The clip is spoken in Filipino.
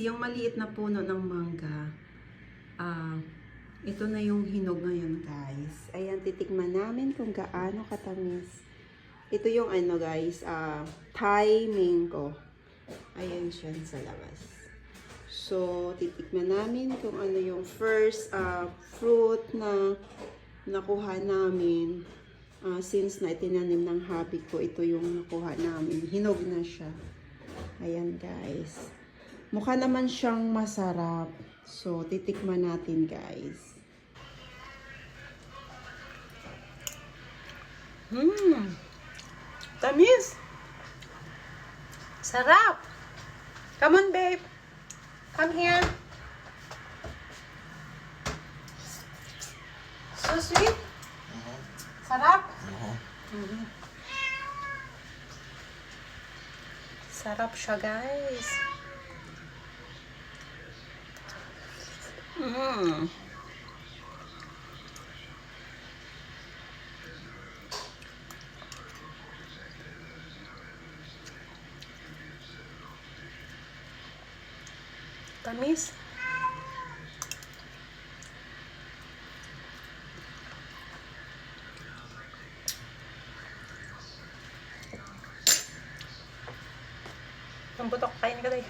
yung maliit na puno ng mangga. Ito na yung hinog ngayon, guys. Ayan, titikman namin kung gaano katamis. Ito yung ano, guys, Thai mango. Ayan siya sa labas. So, titikman namin kung ano yung first fruit na nakuha namin. Since na itinanim ng hubby ko, ito yung nakuha namin. Hinog na siya. Ayan, guys. Mukha naman siyang masarap. So, titikman natin, guys. Tamis! Sarap! Come on, babe. Come here. So sweet. Sarap. Sarap siya, guys. Tamis. Ang butok, kain ka tayo.